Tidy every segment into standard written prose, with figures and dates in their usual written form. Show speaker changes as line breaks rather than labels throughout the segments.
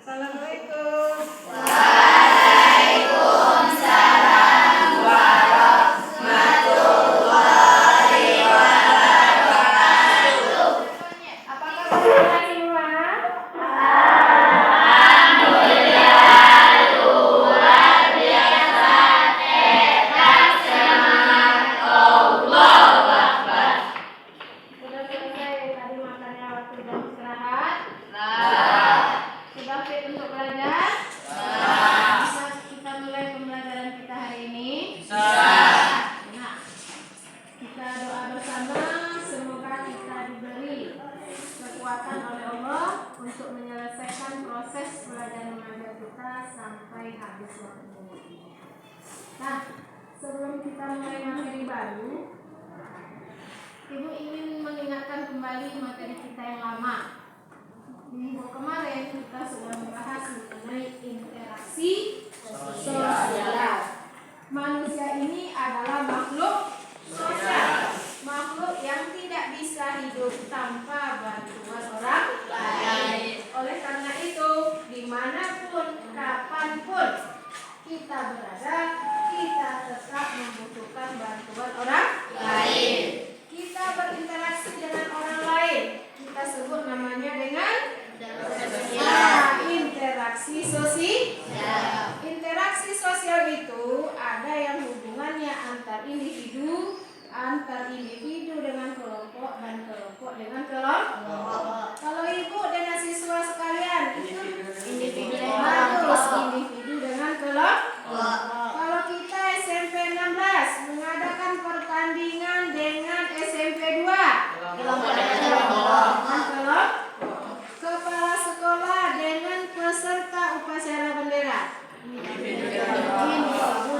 Assalamualaikum.
Waalaikumsalam warahmatullahi wabarakatuh.
Apa kabar semua?
Alhamdulillah luar biasa, hebat semangat, Allahu Akbar.
Sudah selesai tadi makannya waktu jam istirahat? Sudah fit untuk belajar? Bisa kita mulai pembelajaran kita hari ini? Nah, kita doa bersama, semoga kita diberi kekuatan oleh Allah untuk menyelesaikan proses belajar mengajar kita sampai habis waktu. Nah, sebelum kita mulai materi baru, Ibu ingin mengingatkan kembali materi kita yang lama. Minggu kemarin kita sudah membahas mengenai interaksi sosial. Manusia ini adalah makhluk sosial, makhluk yang tidak bisa hidup tanpa bantuan orang lain. Oleh karena itu, dimanapun, kapanpun kita berada, kita tetap membutuhkan bantuan orang lain. Kita berinteraksi dengan orang lain, kita sebut namanya dengan interaksi sosial. Interaksi sosial itu ada yang hubungannya antar individu dengan kelompok dan kelompok dengan kelompok. Kalau ibu dengan siswa sekalian itu individu dengan kelompok. Kalau kita SMP 16 mengadakan pertandingan dengan SMP 2 kelompok. Kepala sekolah dengan peserta upacara bendera individu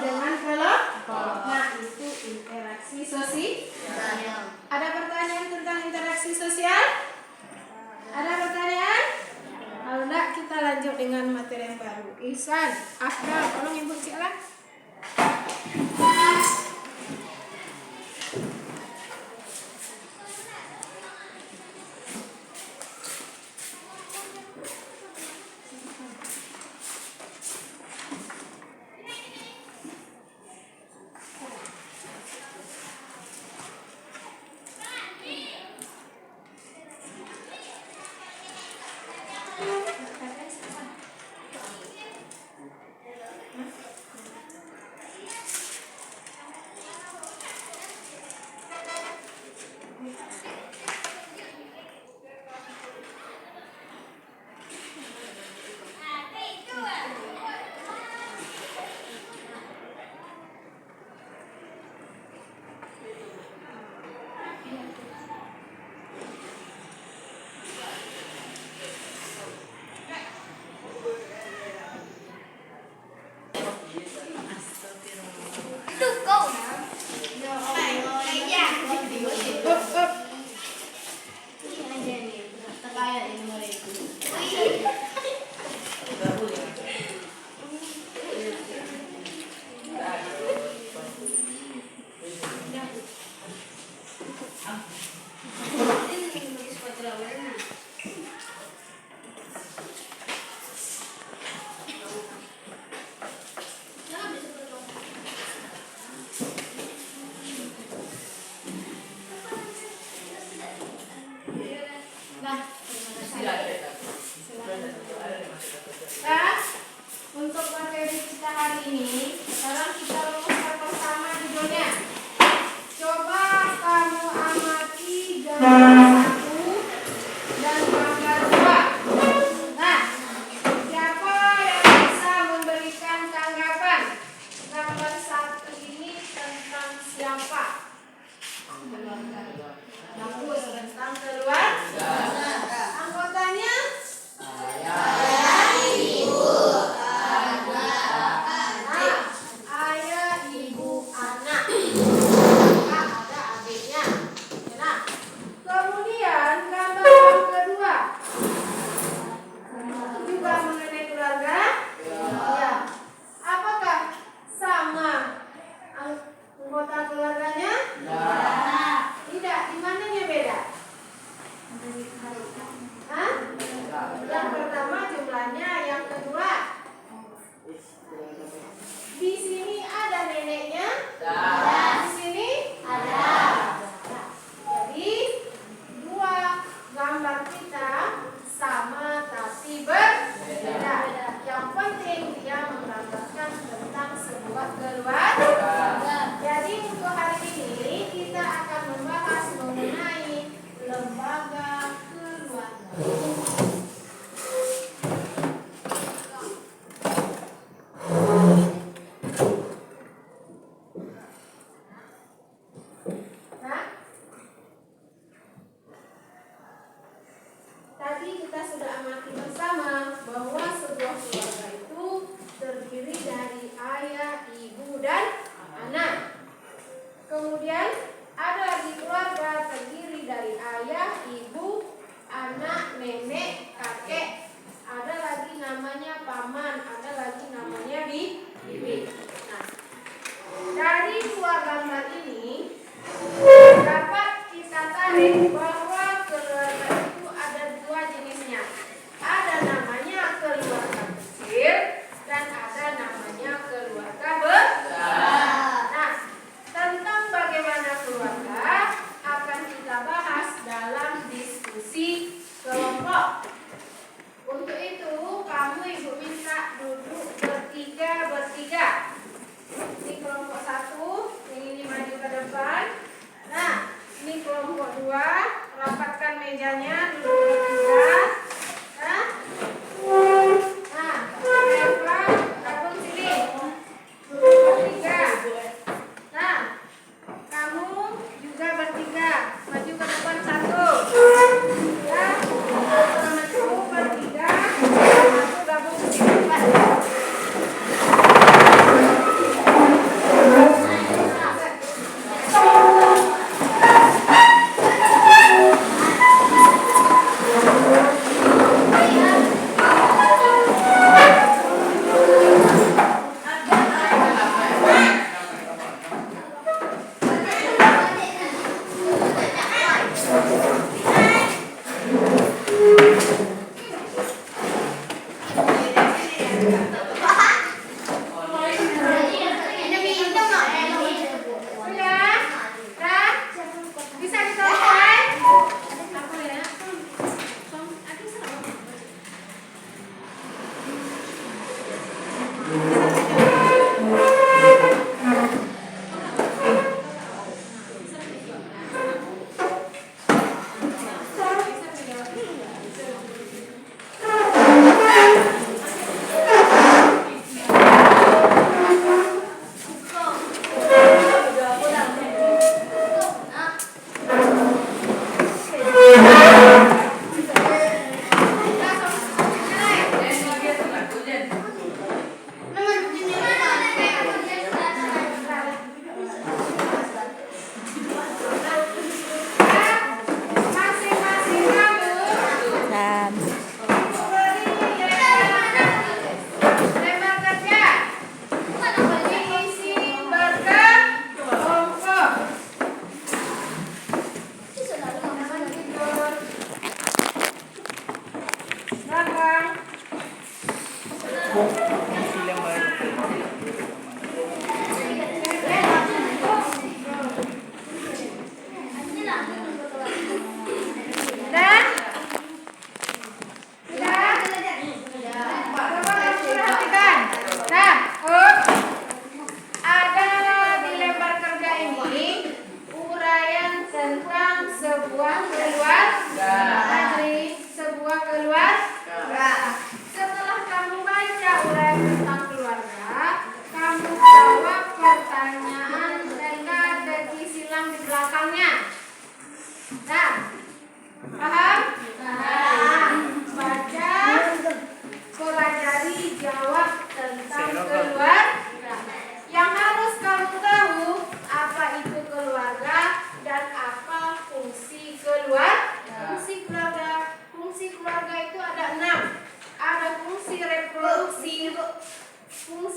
dengan kelompok. Nah, itu interaksi sosial. Ada pertanyaan tentang interaksi sosial? Ada pertanyaan? Kalau enggak, kita lanjut dengan materi yang baru. Ihsan, Afdal, tolong ibu silakan.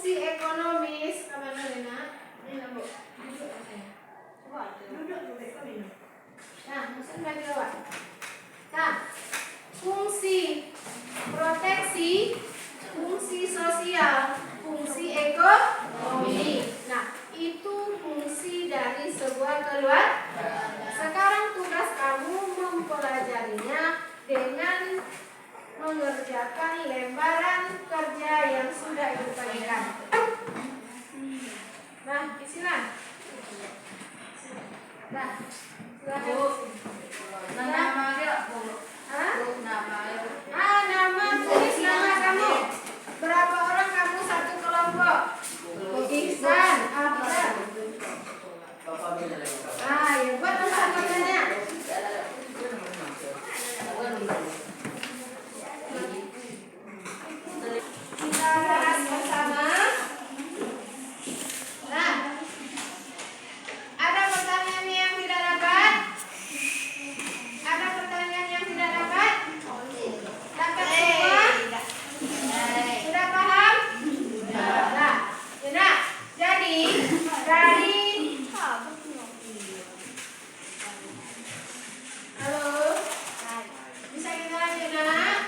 fungsi ekonomis apa namanya? Ini Bu. Duduk katanya. Coba duduk Bu ekonomi. Nah, maksud bagi lewat. Nah, fungsi proteksi, fungsi sosial, fungsi ekonomi. Nah, itu fungsi dari sebuah keluarga. Sekarang tugas kamu mempelajarinya dengan mengerjakan lembaran kerja yang sudah Ibu bagikan. Nah, isilah. Nah, nama tulis nama kamu. Berapa orang kamu satu kelompok? Ihsan, Abdul. Ya buat tulisannya. Kita bahas bersama. Nah, ada pertanyaan yang tidak dapat? Ada pertanyaan yang tidak dapat? Dapat semua? Sudah paham? Nah, sudah. Jadi dari halo, bisa kita lanjut nak?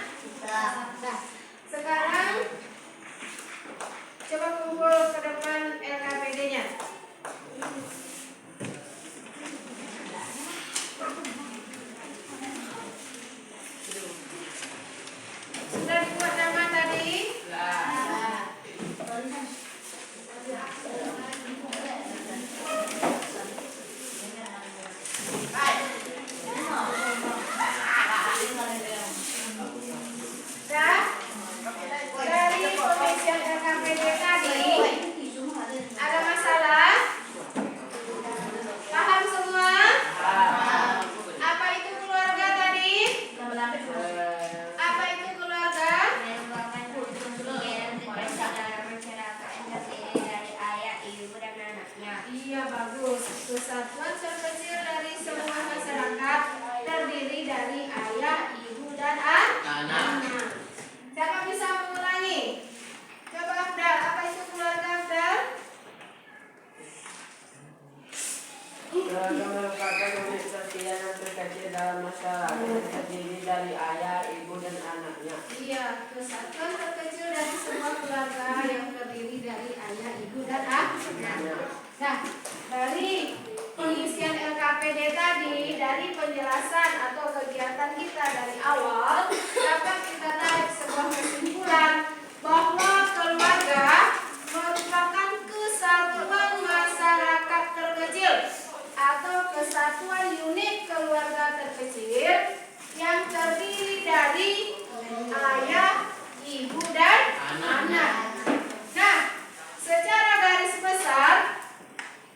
Nah, sekarang coba kumpul ke depan LKPD-nya. Sudah dibuat nama tadi? Dari pengisian LKPD tadi ada masalah? Paham semua? Apa itu keluarga tadi? Apa itu keluarga? Iya, bagus. Kesatuan terkecil dari semua masyarakat terdiri dari ayah, ibu, dan anak. Siapa bisa mengulangi? Coba Abdal, apa itu keluarga Abdal?
Keluarga merupakan unit sosial yang terkecil dalam masyarakat yang terdiri dari ayah, ibu, dan anaknya.
Iya, kesatuan terkecil dari semua keluarga yang terdiri dari ayah, ibu, dan anak. Nah, dari pengisian LKPD tadi, dari penjelasan atau kegiatan kita dari awal, dapat kita tarik sebuah kesimpulan bahwa keluarga merupakan kesatuan masyarakat terkecil atau kesatuan unit keluarga terkecil yang terdiri dari ayah, ibu, dan anak. Nah, secara garis besar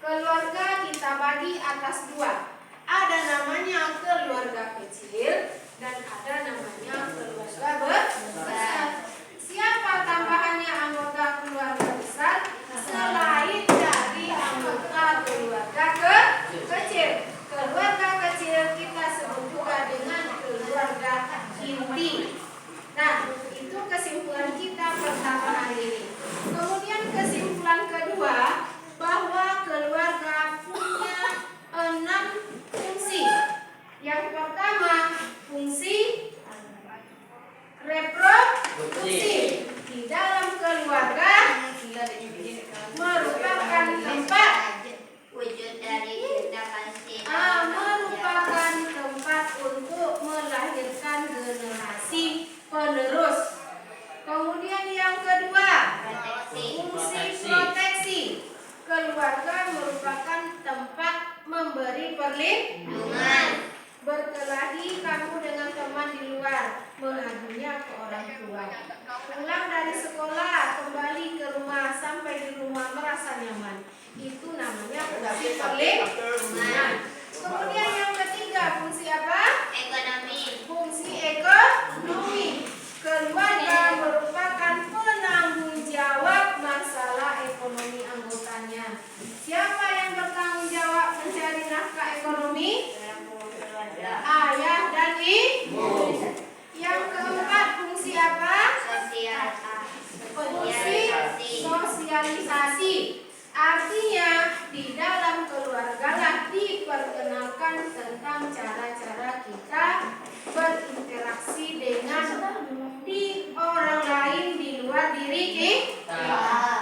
keluarga kita bagi atas dua. Ada namanya keluarga kecil dan ada namanya keluarga besar. Siapa tambahannya anggota keluarga besar selain dari anggota keluarga kecil? Keluarga kecil kita sebut juga dengan keluarga inti. Nah, itu kesimpulan kita pertama hari ini. Kemudian kesimpulan kedua, bahwa keluarga punya 6 fungsi. Yang pertama, fungsi reproduksi. Di dalam keluarga merupakan tempat untuk melahirkan generasi penerus. Kemudian yang kedua, fungsi proteksi. Keluarga merupakan tempat memberi perlindungan. Berkelahi kamu dengan teman di luar, mengadunya ke orang tua. Pulang dari sekolah, kembali ke rumah, sampai di rumah merasa nyaman. Itu namanya fungsi perlindungan. Kemudian yang ketiga, fungsi apa?
Ekonomi.
Fungsi ekonomi. Keluarga merupakan penanggung jawab masalah ekonomi anggotanya. Siapa yang bertanggung jawab mencari nafkah ekonomi? Ayah dan ibu. Yang keempat, fungsi apa?
Sosial.
Fungsi sosial Artinya di dalam keluarga lah diperkenalkan tentang cara-cara kita berinteraksi dengan di orang lain di luar diri kita.